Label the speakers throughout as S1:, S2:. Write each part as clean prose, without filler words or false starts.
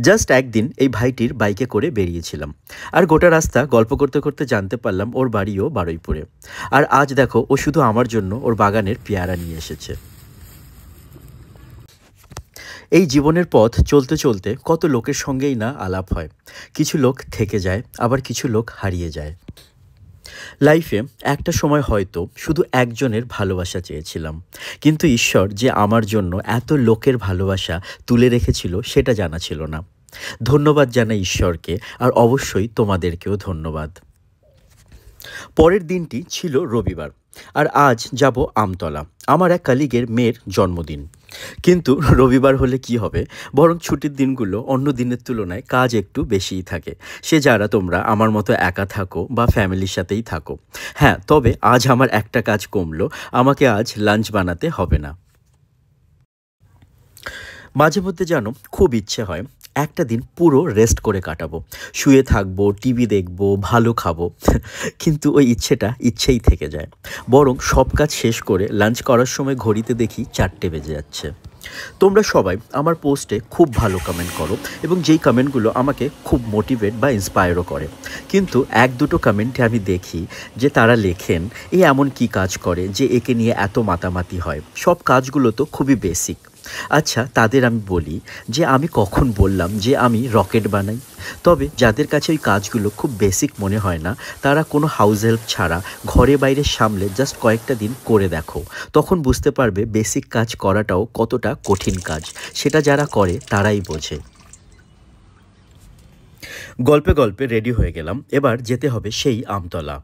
S1: Just একদিন এই ভাইটির বাইকে করে বেরিয়েছিলাম, আর গোটা রাস্তা গল্প করতে করতে জানতে পারলাম ওর বাড়িও বারুইপুরে। আর আজ দেখো ও শুধু আমার জন্য ওর বাগানের পেয়ারা নিয়ে এসেছে। এই জীবনের পথ চলতে চলতে কত লোকের সঙ্গেই না আলাপ হয়। কিছু লোক থেকে যায়, আবার কিছু লোক হারিয়ে যায়। লাইফে একটা সময় হয়তো শুধু একজনের ভালোবাসা চেয়েছিলাম, কিন্তু ঈশ্বর যে আমার জন্য এত লোকের ভালোবাসা তুলে রেখেছিল সেটা জানা ছিল না। ধন্যবাদ জানাই ঈশ্বরকে, আর অবশ্যই তোমাদেরকেও ধন্যবাদ। পরের দিনটি ছিল রবিবার, আর আজ যাব আমতলা, আমার এক কলিগের মেয়ের জন্মদিন। কিন্তু রবিবার হলে কি হবে, বরং ছুটির দিনগুলো অন্য দিনের তুলনায় কাজ একটু বেশিই থাকে। সে যারা তোমরা আমার মতো একা থাকো বা ফ্যামিলির সাথেই থাকো। হ্যাঁ, তবে আজ আমার একটা কাজ কমলো, আমাকে আজ লাঞ্চ বানাতে হবে না। মাঝে মধ্যে জানো খুব ইচ্ছে হয় একটা দিন পুরো রেস্ট করে কাটাবো, শুয়ে থাকবো, টিভি দেখবো, ভালো খাবো। কিন্তু ওই ইচ্ছেটা ইচ্ছেই থেকে যায়। বরং সব কাজ শেষ করে লাঞ্চ করার সময় ঘড়িতে দেখি 4টে বেজে যাচ্ছে। তোমরা সবাই আমার পোস্টে খুব ভালো কমেন্ট করো, এবং যেই কমেন্টগুলো আমাকে খুব মোটিভেট বা ইন্সপায়ারও করে। কিন্তু এক দুটো কমেন্টে আমি দেখি যে তারা লেখেন এ এমন কি কাজ করে যে একে নিয়ে এত মাতামাতি হয়, সব কাজগুলো তো খুবই বেসিক। আচ্ছা, তাদের আমি বলি যে আমি কখন বললাম যে আমি রকেট বানাই? তবে যাদের কাছে ওই কাজগুলো খুব বেসিক মনে হয় না, তারা কোনো হাউস হেল্প ছাড়া ঘরে বাইরে সামলে জাস্ট কয়েকটা দিন করে দেখো, তখন বুঝতে পারবে বেসিক কাজ করাটাও কতটা কঠিন কাজ। সেটা যারা করে তারাই বোঝে। গল্পে গল্পে রেডি হয়ে গেলাম, এবার যেতে হবে সেই আমতলা।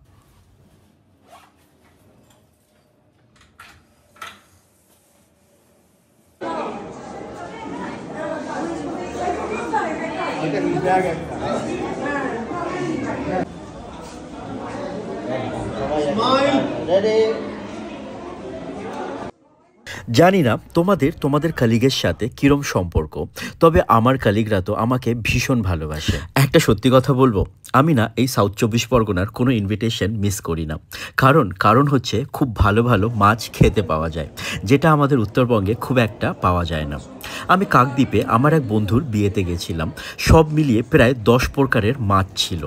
S1: জানি না তোমাদের কলিগের সাথে কিরম সম্পর্ক, তবে আমার কলিগরা তো আমাকে ভীষণ ভালোবাসে। একটা সত্যি কথা বলবো, আমি না এই সাউথ 24 পরগনার কোনো ইনভিটেশন মিস করি না। কারণ হচ্ছে খুব ভালো ভালো মাছ খেতে পাওয়া যায়, যেটা আমাদের উত্তরবঙ্গে খুব একটা পাওয়া যায় না। আমি কাকদ্বীপে আমার এক বন্ধুর বিয়েতে গেছিলাম, সব মিলিয়ে প্রায় 10 প্রকারের মাছ ছিল,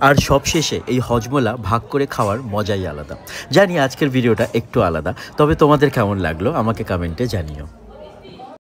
S1: আর সব শেষে এই হজমোলা ভাগ করে খাওয়ার মজাই আলাদা। জানি আজকের ভিডিওটা একটু আলাদা, তবে তোমাদের কেমন লাগলো আমাকে কমেন্টে জানিও।